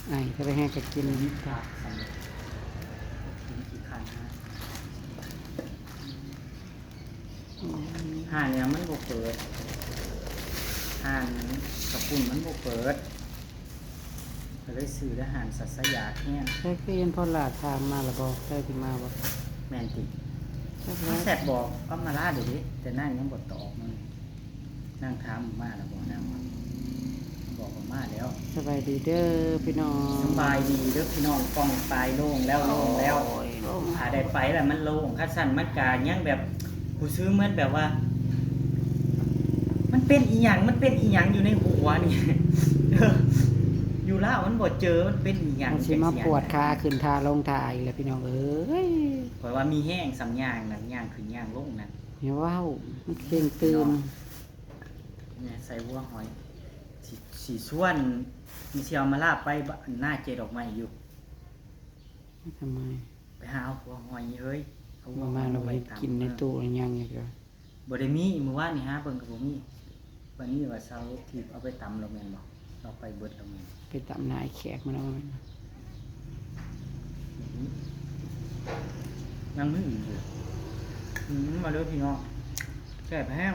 ไอ้ก็ไปให้กับกิน มีผักสำเร็จกินกี่คันฮะห่านเนี่ยมันบ่เปิดห่านกระปุ่นมันบ่เปิดก็เลยซื้ออาหารสัตว์สยาเนี่ย ใช่คือเห็นพ่อหลาทางมาแล้วบ่ใช่ที่มาบ่ แมนติ ใช่ มันแสบบอกก็มาล่าเดี๋ยวนี้แต่นั่งยังบดตอบมันนั่งทำมาแล้วบอกนั่งบอกว่ามาแล้ว สบายดีเด้อพี่น้อง สบายดีเด้อพี่น้องกล้องตายโล่งแล้วโล่งแล้ว โอ้ยโล่ง หาได้ไปแล้วมันโล่งคัดสั้นมันกายังแบบกูซื้อมันแบบว่า มันเป็นอีหยังมันเป็นอีหยังอยู่ในหัวนี่ อยู่ล่ามันบดเจอมันเป็นอีหยัง มันสิมาปวดขาขึ้นทาลงทาอีกแล้วพี่น้องเอ้ย เพราะว่ามีแห้งสำยางนั่นยางขึ้นยางลงนั่น เห็นว้าวมันเข่งตื่น เนี่ยใส่หัวหอยสีส่วนมีเชียวมาลาบไปหน้าเจดอกไม้อยู่ ทำไม ไปหาเอาหัวหอยเฮ้ยเอาหัว มา หอย เราไป ตำ กินในตู้ยังอีกแล้ว บ่ได้มีมื้อวานนี่ฮะเบิ่งกับบ่มีวันนี้ว่าเช้าที่เอาไปตำเราแม่นบ่เราไปเบิดเราแม่น ไปตำนายแขกมาแล้ว ยังไม่อื่นอยู่มาเด้อพี่น้องแซ่บแห้ง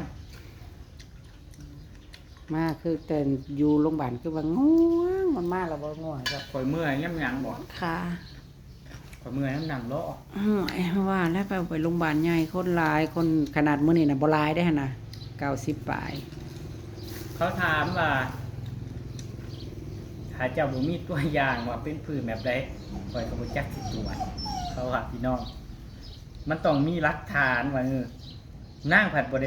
มาคือแต่อยู่โรงพยาบาลคือว่าง่วงมันมาแล้วบ่ง่วงครับ ข่อยเมื่อยย่ำหยังบ่ ค่ะ ข่อยเมื่อยน้ำหนังเลาะ ไอ้ว่าแล้วไปโรงพยาบาลใหญ่คนหลายคนขนาดมื้อนี้น่ะบ่หลายได้หั่นน่ะ90ปลาย เขาถามว่าถ้าเจ้าบ่มีตัวอย่างว่าเป็นพื้นแบบใดข่อยก็บ่จักสิตรวจเขาว่าพี่น้องมันต้องมีหลักฐานว่านางผัดบ่ไ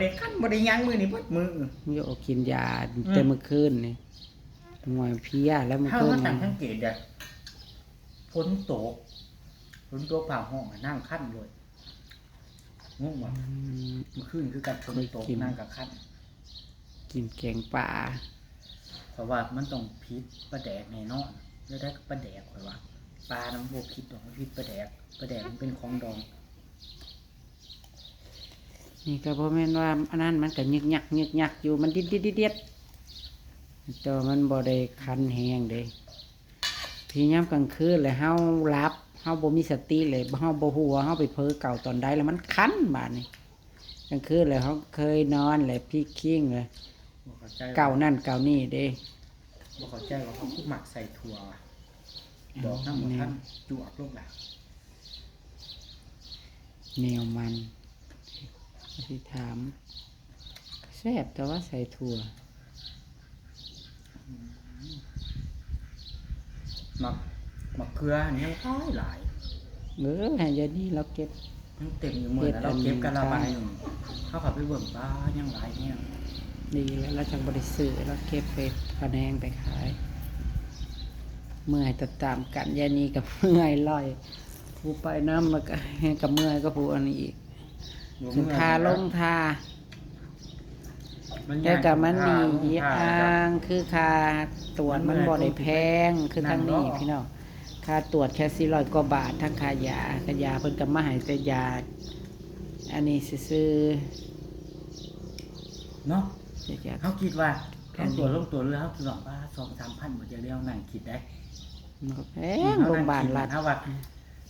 ด้คั่นบ่ได้หยังมื้อนี้เบิดมื้อ โยกินยาแต่เมื่อคืนนี่งวยเพลียแล้วเมื่อ เฮา คืน มาตั้ง นี่ สังเกตเด้อฝนตกผ่าห้องนั่งคั่นเลยงงบ่ อืม เมื่อคืนคือการฝนตกนั่งกับคั่น กินแกงป่า เพราะว่ามันต้องพิษปลาแดกแน่นอนแล้วได้ปลาแดกข่อยว่าปลาน้ำบ่พิษดอกพิษปลาแดกมันเป็นของดอง นี่ก็บ่แม่นว่าอันนั้นมันก็ยึกยักอยู่มันดิดแต่ว่ามันบ่ได้คันแฮงเด้ที่ยามกลางคืนเลยเฮาหลับเฮาบ่มีสติเลยเฮาบ่ฮู้ว่าเฮาไปเพ้อเก่าตอนใดแล้วมันคันบาดนี้กลางคืนเลยเฮาเคยนอนเลยพี่คิงเลย บ่เข้าใจ เก่านั่นเก่านี่เด้ บ่เข้าใจว่าเขาคือหมักใส่ถั่วว่ะดอกน้ำมันท่านจวกลงแล้ว แนวมันที่ถามแซ่บแต่ว่าใส่ถั่ว หมักเกลืออันนี้ยังหลาย ให้ยายนี่เราเก็บ ยังเต็มอยู่หมดแล้วเราเก็บกันละบาทหนึ่งเขาขับไปเบิ่งปลายังหลายเนี่ย ดีแล้วเราจังบริสุทธิ์เราเก็บไปพะแนงไปขาย เมื่อยตัดตามกันยายนี่กับเมื่อยลอยผู้ไปน้ำมันก็กับเมื่อยก็ผู้อันนี้อีกถึงทาลงทาแต่กับมันมีอ้างคือคาตรวจมันบ่ได้แพงคือทางนี้พี่น้องค่าตรวจแค่400 กว่าบาททั้งค่ายายาเพิ่นก็มาให้แต่ยาอันนี้ซื้อ เนาะ ๆยา เขาคิดว่าเขาตัวลงตัวเรือเขาคิดว่า 2-3 พันหมดจะเรียวนั่งคิดได้ แพงโรงพยาบาลรัฐ เขาว่า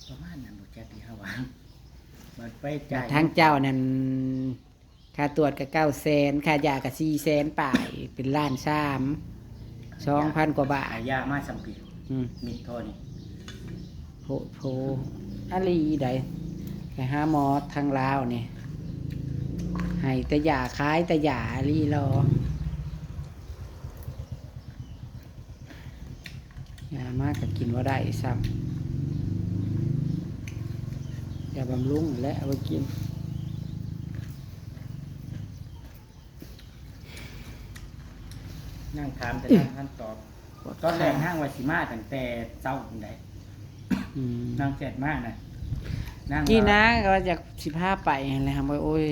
ประมาณนั้นหมดจะดีเขาว่ามันไปจ่าย ทางเจ้านั่นค่าตรวจก็900,000ค่ายาก็400,000ป่ายเป็น1,300,000 2,000 กว่าบาท หายามาสัมปี มิดโทนี่ โพอะไรใดไปหาหมอทางลาวเนี่ยให้แต่ยาขายแต่ยาลีรอยามากก็กินว่าได้ซ้ำยาบำรุงและเอาไปกิน นั่งถามแต่นั่งท่านตอบตอนแรกห้างวาสิมาตั้งแต่เจ้าจังได อืม นั่งเจ็ดมากนะนั่ง นี่นะก็อยาก15ไปอะไรครับว่าโอ้ย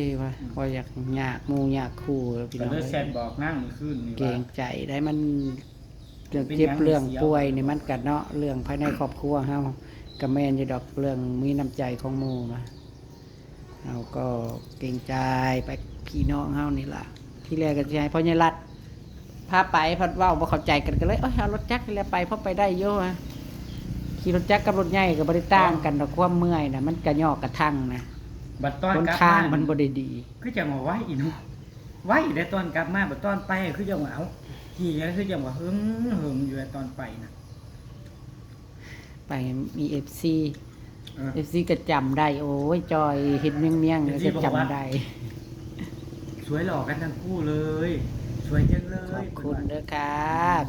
ว่าอยากอยากหมูอยากคู่พี่ ก็ น้อง เลยแซดบอกนั่งมือขึ้นนี่ เกร ว่าง ใจได้มันเรื่องเจ็บเรื่องป่วยนี่มันกัดเนาะเรื่องภายในครอบครัวเฮากับแม่นอยู่ดอกเรื่องมีน้ำใจของหมู่นะเราก็เกรงใจไปพี่น้องเฮานี่ล่ะที่แรกก็สิให้พ่อใหญ่รัดพ พาไปพัดเว้าบ่เข้าใจกันก็เลยเอารถจักรนี่แหละไปเพราะไปได้อยู่ว่ะขี่รถจักรกับรถใหญ่ก็บ่ได้ต่างกันดอกความเมื่อยน่ะมันกระยอกกระทั่งนะ บัดตอน คน กลับ ข้าง มา มันบ่ได้ดี คือจังว่าไว้อีกเนาะไว้ได้ตอนกลับมาบัดตอนไปคือจังว่าเอาขี่คือจังว่าหึงอยู่ตอนไปนะ ไปมี FC เออ FC ก็จำได้โอ้ยจอยเฮ็ดเมี่ยงๆแล้ว FC ก็ บอก จำ ว่า ได้ สวยหล่อกันทั้งคู่เลยสวยจังเล ขอย บคุณเด้อค่ะ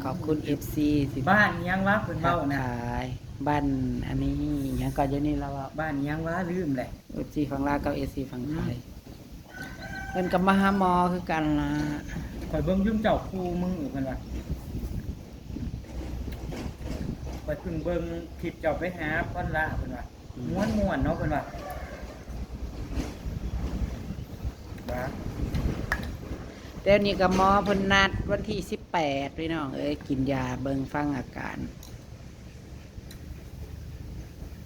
ขอบคุณ FC สิ บ้านยังวะเพิ่น ทั เว้าก นะ ทายบ้านอันนี้หยังก็อยู่นี่เราว่า บ้านยังวะลืมแหละ FC ฝั่งลาวกับ FC ฝั่งไทยเพิ่นก็มาหาหมอคือกันล่ะ ข่อยเบิ่งยุ่มเจ้าคู่มือเพิ่นว่าข่อยเพิ่งเบิ่งคลิปเจ้าไปหาพ่อนละเพิ่นว่าม่วนๆเนาะเพิ่นว่าว่า เดี๋ยวนี้ก็หมอเพิ่นนัดวันที่18พี่น้องเอ้ยกินยาเบิ่งฟังอาการ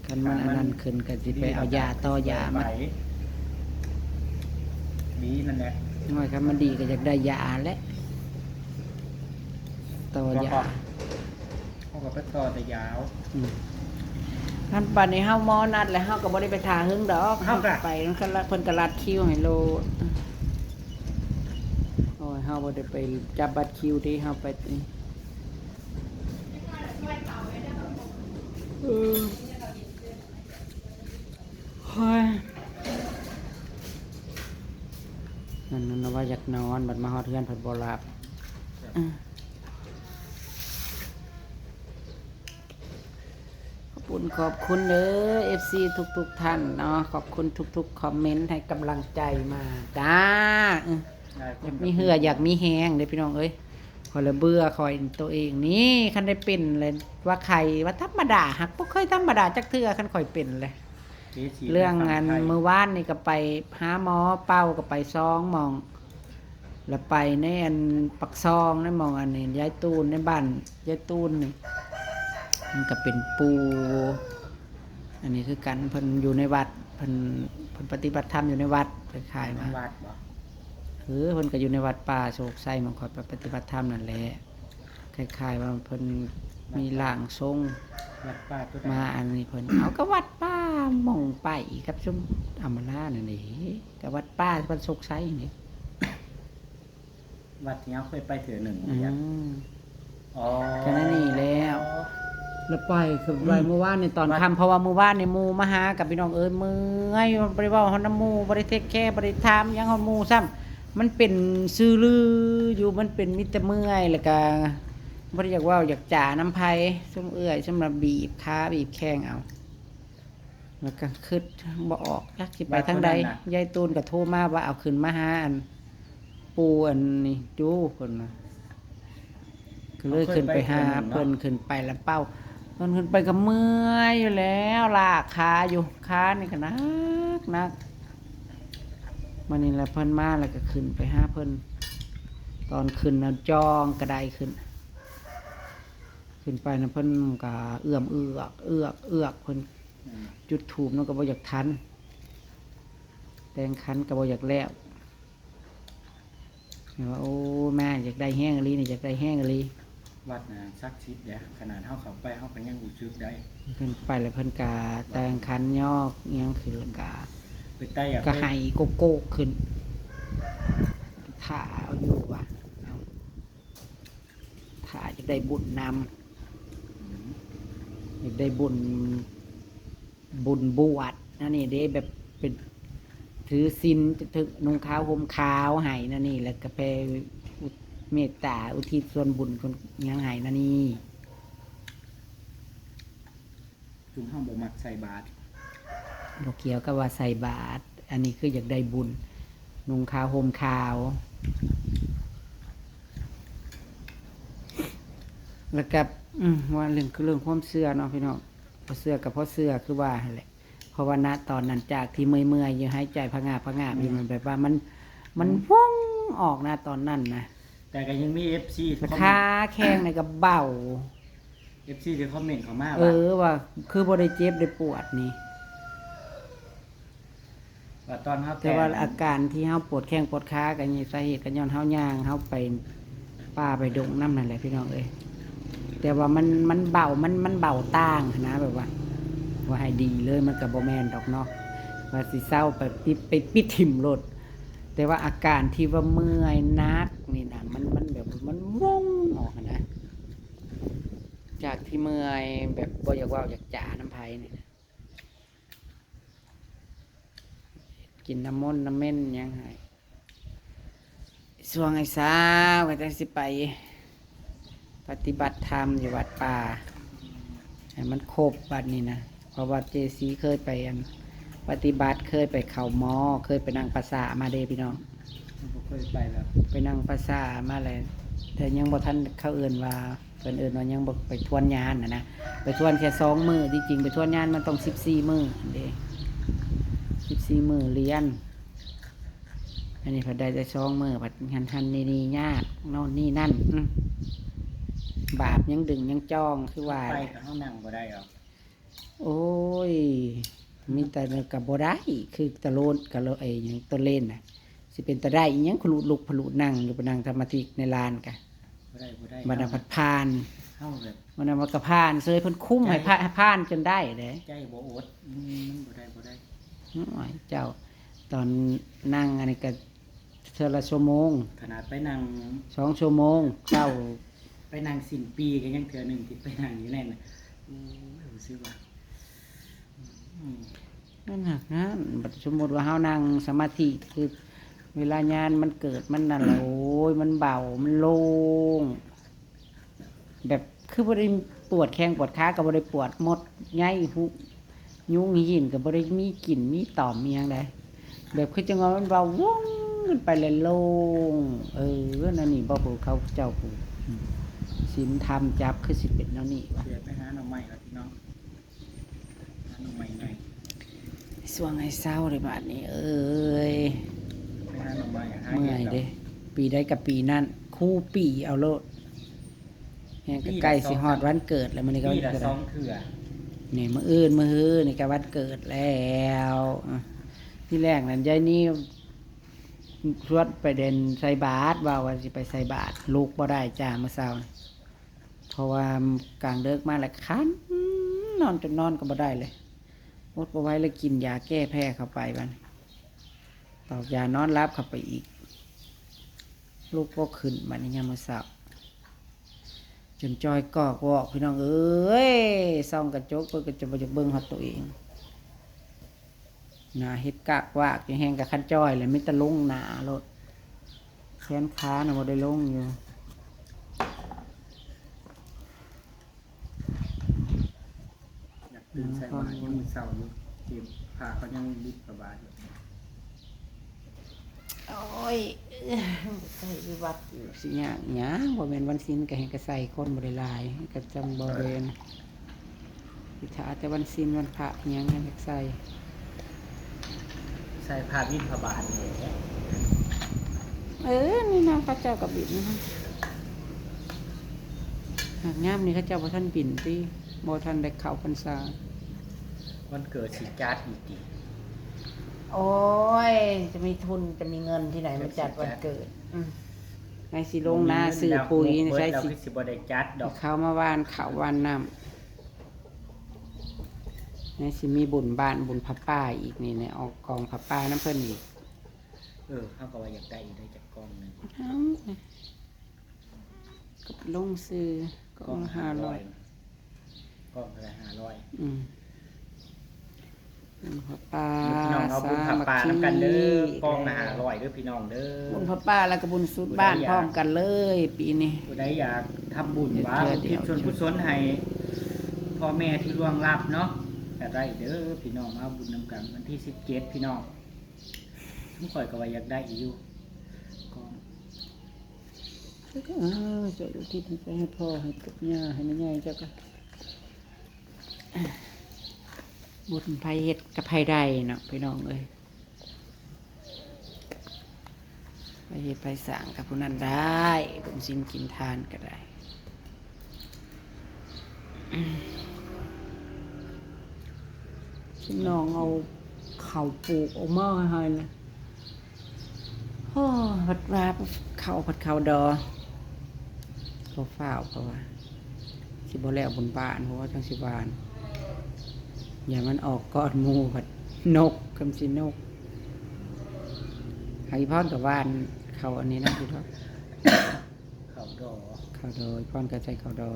คันมันอันนั้นขึ้นก็สิไปเอายาต่อยามา ดีนั่นแหละ น้อยคันมันดีก็อยากได้ยาแหละต่อยา เขาก็ไปต่อแต่ยาว คันปันนี้เฮาหมอนัดแล้วเฮาก็บ่ได้ไปทาหึงดอก เฮาก็ ไปมันก็ละเพิ่นก็รัดคิวให้โลโอ้ยเฮาบ่ได้ไปจับบัตรคิวที่เฮาไปนี่เออเฮ้ยนั่นน่ะว่าอยากนอนบัดมาฮอดเฮือนเพิ่นบ่หลับขอบคุณเด้อ FC ทุกท่านเนาะขอบคุณทุกคอมเมนต์ให้กำลังใจมาจ้าอยากมีเหืออยากมีแฮงเด้อพี่น้องเอ้ยคอยละเบื่อคอยตัวเองนี่คันได้เป็นเลยว่าใครว่าธรรมดาหักบ่เคยธรรมดาจักเทื่อคันคอยเป็นเลย เรื่องงานเมื่อวานนี่ก็ไปหาหมอเป้าก็ไปซองหมอง แล้วไปในอันปักซองในหมองอันนี้ยายตูนในบ้านยายตูนนี่มันก็เป็นปู อันนี้คือกันเพิ่นอยู่ในวัดเพิ่นปฏิบัติธรรมอยู่ในวัดไปขายมา วัดบ่ เพิ่นก็อยู่ในวัดป่าโศกไส้มันคอยไปปฏิบัติธรรมนั่นแหละคล้ายๆว่าเพิ่นมีร่างทรง วัดป้าตัวใด มาอันนี้เพิ่น เอาก็วัดป้าหม่องไปกับชุมอำมาลานั่นนี่ก็วัดป้าที่เพิ่นโศกไส้นี่ วัดที่เราเคยไปเถื่อหนึ่ง อื เนี่ย ม อ๋อ แค่นั้นนี่แล้ว แล้วไปคือไปเมื่อวานในตอนค่ำเพราะว่าเมื่อวานในหมู่มาหากับพี่น้องเอ้ยเมื่อยบ่ได้เว้าเฮาน้ำหมู่บ่ได้เทคแคร์บ่ได้ถามหยังเฮาหมู่ซ้ำมันเป็นซื่อลืออยู่มันเป็นมิตรเมื่อยแล้วก็บ่ได้อยากเว้าอยากจ่าน้ำไผซุมเอื้อยสำหรับบีบขาบีบแข้งเอาแล้วก็คิดบ่ออกจักสิไปทางใดยายตูนก็โทรมาว่าเอาขึ้นมาหาอันปูอันนี้อยู่เพิ่นน่ะก็เลยขึ้นไปหาเพิ่นขึ้นไปแล้วเป้า มันขึ้นไปก็เมื่อยอยู่แล้วลากขาอยู่ขานี่ก็นักมันนี่แหละเพิ่นมาแล้วก็ขึ้นไปหาเพิ่นตอนขึ้นน่ะจองกระไดขึ้นไปนะเพิ่นก็เอื้อมเอือกเพิ่นจุดถูปนั่นก็บ่อยากทันแต่งคันก็บ่อยากแล้วเห็นว่าโอ้แม่อยากได้แห้งอีหลีนี่อยากได้แห้งอีหลี วัดน่ะซักชิดเด้อขนาดเฮาเข้าไปเฮาก็ยังรู้สึกได้ เพิ่นไปแล้วเพิ่นกาแต่งคันยอกอิหยังคือแล้วกา ไปใต้อยาก ก็ให้โกโก้ขึ้นถ่าเอาอยู่ว่ะเอาถ่าจะได้บุญนำอยากได้บุญบวชนั่นนี่ได้แบบเป็นถือศีลจะถึกนุ่งขาวห่มขาวให้นั่นนี่แล้วก็ไปเมตตาอุทิศส่วนบุญคนยังให้นั่นนี่ ถึงเฮาบ่มักใส่บาตร บ่เกี่ยวกับว่าใส่บาตรอันนี้คืออยากได้บุญนุ่งขาวห่มขาว แล้วกับว่าเรื่องคือเรื่องความเชื่อเนาะพี่น้องเพราะเชื่อกับเพราะเชื่อคือว่าหั่นแหละเพราะว่าณตอนนั้นจากที่เมื่อยๆอยู่หายใจพะงาบอยู่มันแบบว่ามันว่องออกนะตอนนั้นนะ แต่ก็ยังมี FC ที่คอมเม ขาน ต์ แข้งในกระเบ้า FC ที่คอมเมนต์เข้ามา ว่าคือบ่ได้เจ็บได้ปวดนี่ ว่าตอนเฮา แต่ว่าอาการที่เฮาปวดแข้งปวดขากันนี่สาเหตุก็ย้อนเฮาย่างเฮาไป ป่าไปดงน้ำนั่นแหละพี่น้องเอ้ยแต่ว่ามันเบามันเบาต่างนะแบบว่าให้ดีเลยมันกับโบแมนดอกเนาะว่าสิเศร้าไปปิดถิ่มรถแต่ว่าอาการที่ว่าเมื่อยนักนี่นะมันแบบมันว่องออกนะจากที่เมื่อยแบบบ่อยากว่าอยากจ่าน้ำไผ่นี่นะกินน้ำมนต์น้ำเม่นยังไงส่วงไอ้สาวก็จะสิไปปฏิบัติธรรมอยู่วัดป่าให้มันครบบัดนี้นะเพราะว่าเจซีเคยไปปฏิบัติเคยไปเข่าหมอเคยไปนั่งภาษามาเด้พี่น้อง ผมเคยไปแล้ว ไปนั่งภาษามาเลยแต่ยังบ่ทันเขาเอื่นว่าเพิ่นเอื่นว่ายังบ่ไปทวนงานนะไปทวนแค่2 มื้อที่จริงไปทวนงานมันต้อง14 มื้อเด้14 มื้อเรียนอันนี้เพิ่นได้แต่2 มื้อผัดหันนี่ยากโน่นนี่นั่นบาปยังดึงยังจ้องคือว่า ไปกับห้องนั่งบ่ได้หรอก โอ้ยมีแต่กับบ่ได้คือตะโลนกับไอ้หยังตะเล่นน่ะสิเป็นตะได้อีหยังขลุลุกขลุนั่งอยู่ไปนั่งสมาธิในลานกะ บ่ได้ บรรดาพัดพาน เฮาแบบ บรรดามากระพานเสยเพิ่นคุ้มให้พานจนได้เด้ ใจบ่อดมันบ่ได้ น้อยเจ้า ตอนนั่งอันนี้ก็เทื่อละชั่วโมง ขนาดไปนั่ง 2 ชั่วโมงเจ้า ไปนั่งสิ้นปีก็ยังเทื่อหนึงที่ไปนั่งอยู่นั่นน่ะรู้สึกว่า นั่นน่ะนะบัดสมมุติว่าเฮานั่งสมาธิคือเวลางานมันเกิดมันนั่นแหละโอ้ยมันเบามันโล่งแบบคือบ่ได้ปวดแข้งปวดขาก็บ่ได้ปวดหมดไงหุยุงหินก็บ่ได้มีกลิ่นมีต่อมมีหยังใดแบบคือจังว่ามันเบาว่องขึ้นไปเลยโล่งนั่นนี่บ่ผู้เขาเจ้าผู้ศีลธรรมจับคือสิเป็นแนวนี้ว่ะ เดี๋ยวไปหาหน่อไม้ครับพี่น้องหาหน่อไม้หน่อย ส่วงให้เศร้าเลยบาดนี้เอ้ย ไปหาหน่อไม้หา เมื่อยเด้ปีได้กับปีนั่นคู่ปีเอาโลดแฮงก็ใกล้สิฮอดวันเกิดแล้วมื้อนี้ก็วัน ปีละ เกิด 2เทื่อ นี่มื้ออื่นมื้อฮื้อนี่ก็วันเกิดแล้วที่แรกนั่นยายนี่ชวนไปเดินใส่บาตรว่าสิไปใส่บาตรลูกบ่ได้จ้ามื้อเช้านี่เพราะว่ากลางดึกมาแล้วคันนอนจนนอนก็บ่ได้เลยอดบ่ไหว้เลยกินยาแก้แพ้เข้าไปบัดนี้ตอกยานอนรับเข้าไปอีก ลูกก็ขึ้นบัดนี้ยามมื้อเช้าจนจอยกอกวอกพี่น้องเอ้ยส่องกระจกเพิ่นก็จะบ่อยากเบิ่งฮอดตัวเองหน้าเฮ็ดกากวากอยู่แฮงกับคันจ้อยเลยมีแต่ลงหน้ารถแขนขาน่ะบ่ได้ลงอยู่ อยากตื่นใส่บาตรยังมื้อเช้าอยู่เก็บผ้าเขายังบิดประบาดอยู่ โอ้ยใส่วิวัดอยู่สิหยังบ่แม่นวันศีลก็ให้ก็ใส่คนบ่ได้หลายก็จำบ่เรียนสิถ้าแต่วันศีลวันพระอิหยังให้ใส่ ใส่ผ้าบิดประบาดนี่แหละ นี่นะพระเจ้ากับบินนะหากงามนี่เขาเจ้าบ่ทันบินติบ่ทันได้เข้าพรรษา วันเกิดสิจัดอีกติ โอ้ยจะมีทุนจะมีเงินที่ไหนมาจัดวันเกิดไอ้สิลงนาซื้อปุ๋ยนี่ใช้ เรา สิ คือสิบ่ได้จัดดอก เขามาว่านเขาวว่านน้ำนี่สิมีบุญบ้านบุญพระป้าอีกนี่เนี่ยออกกองพระป้าน้ำเพิ่นอีก เฮาก็ว่าอยากได้อยู่ได้จากกล้องหนึง เอ้าก็ลงซื้อกอง500 กล้องละ500 บุญพระป้า พี่น้องเอาบุญผ้าป่านำกันเด้อกล้องละ500เด้อพี่น้องเด้อ บุญพระป้าแล้วก็บุญสุดบ้านพร้อมกันเลยปีนี้ ผู้ใดอยากทำบุญว่า เดี๋ ทิ ยว ศส่วนกุศลให้พ่อแม่ที่ล่วงลับเนาะก็ได้เด้อพี่น้องมาบุญนำกันวันที่17พี่น้องทุกข่อยก็ว่าอยากได้อยู่กล้อง จะอุทิศไปให้พ่อให้กับย่าให้แม่ย่าเจ้าก็บุญไผเฮ็ดกับไผได้เนาะพี่น้องเอ้ยไปเฮ็ดไปสร้างกับผู้นั้นได้บุญศีลกินทานก็ได้พี่น้องเอาข้าวปลูกออกมาให้เลยโอ้ผัดว่าข้าวผัดข้าวดอ ฝ้าวเพราะว่าสิบ่แล้วบนบ้านเพราะว่าจังสิบานอย่ามันออกก้อนหมูผัดนกคำสินกไอ้พ่อนกับวานเขาอันนี้นะพี่ท็อป เขาดอ เขาโดยพ่อนกระใจเขาดอ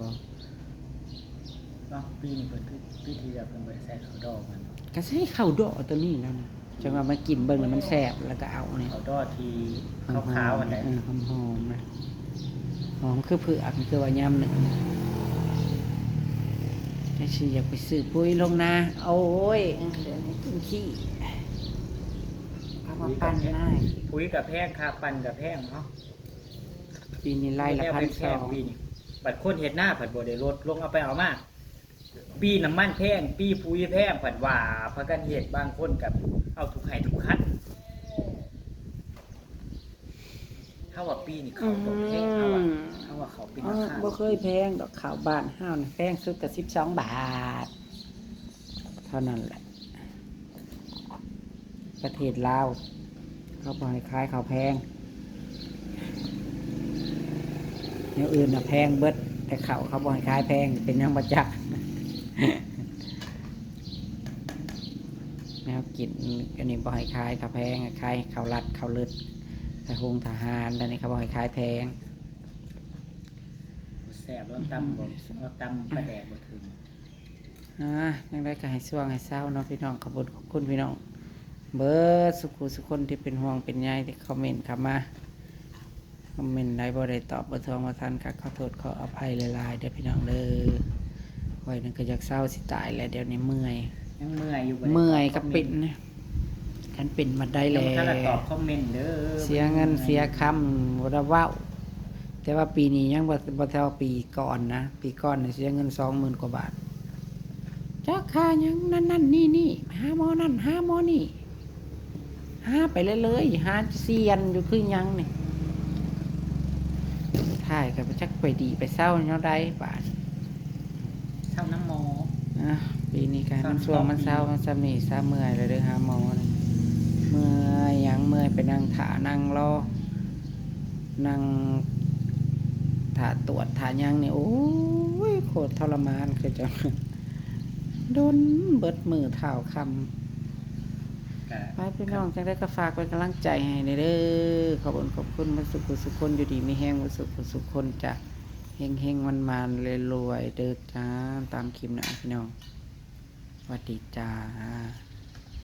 เนาะปีนี้เพิ่นพิธีแบบเพิ่นบ่ได้ใส่เขาดอมัน ก็ใช้เขาดอตัวนี้แล้วนะจังว่ามากินเบิ่งแล้วมันแซ่บแล้วก็เอาเนี่ย เขาดอที่ขาวๆอันใด หอมๆนะหอมคือเผือกคือว่ายำหนึ่งจะสิอยากไปซื้อปุ๋ยลงนาโอ้ยเดี๋ยวนี้กินขี้เอามาปั้นได้ ปุ๋ยกับแพงค่าปั่นกับแพงเนาะ ปีนี้ไล่ละพันสอง ปีนี้บัดคนเฮ็ดหน้าผัดบ่ได้ลดลงเอาไปเอามาปีน้ำมันแพงปีปุ๋ยแพงผัดว่าพากันเฮ็ดบางคนกับเอาทุกให้ทุกคันถ้าว่าปีนี้เขาตกแพงถ้าว่าเขาเป็นราคา บ่เคยแพงดอกข้าวบ้านห้าวนะแพงสุดก็12 บาท เท่านั้นแหละ ประเทศลาวเขาบ่ให้ขายข้าวแพงแนวอื่นน่ะแพงเบิดแต่เขาบ่ให้ขายแพงเป็นหยังบ่จัก แนวกินอันนี้บ่ให้ขายข้าวแพงขายข้าวรัดข้าวเลือดทหงทหารอันนี้เขาบ่ให้ขายแพง แซ่บแล้วตำบ่แล้วตำปลาแดกบ่ถึง ยังได้ก็ให้ช่วงให้เศร้าเนาะพี่น้องขอบคุณพี่น้องเบิร์ดสุคนที่เป็นห่วงเป็นใยที่คอมเมนต์เข้ามาคอมเมนต์ได้บ่ได้ตอบบ่ทวงบ่ทันก็ขอโทษขออภัยหลายๆเด้อพี่น้องเด้อไว้นั่นก็อยากเศร้าสิตายแล้วเดี๋ยวนี้เมื่อย ยังเมื่อยอยู่บ่ได้ เมื่อยกับปิ่นนะกันปิ่นมาได้ แล้ แล้ว ว ถ้าเราตอบคอมเมนต์เด้อ เสียเงินเสียคำบ่ได้เว้าแต่ว่าปีนี้ยังบ่เท่าปีก่อนนะปีก่อนเนี่ยเสียเงิน 20,000 กว่าบาทจักค่าหยังนั่นนี่หาหมอนั่นหาหมอนี่หาไปเลยหาเซียนอยู่คือหยังนี่ถ่ายกับจักไปดีไปเศร้าเนาะได้บาท เท่าน้ำหมอ นะปีนี้การมันช่วงมันเศร้ามันสำนีซาเมื่อยเลยเด้อหาหมอนี่เมื่อยหยังเมื่อยไปนั่งถานั่งรอนั่งถาตรวจถาหยังนี่โอ้ยโคตรทรมานคือจังโดนเบิดมือเท้าคำ ก็ ไปพี่น้องจังได้ก็ฝากเป็นกำลังใจให้ในเด้อขอบคุณมันสุขคนอยู่ดีมีแห้งมันสุขคนจะเฮงมันเลยรวยเด้อจ้าตามคลิปนะพี่น้องสวัสดีจ้า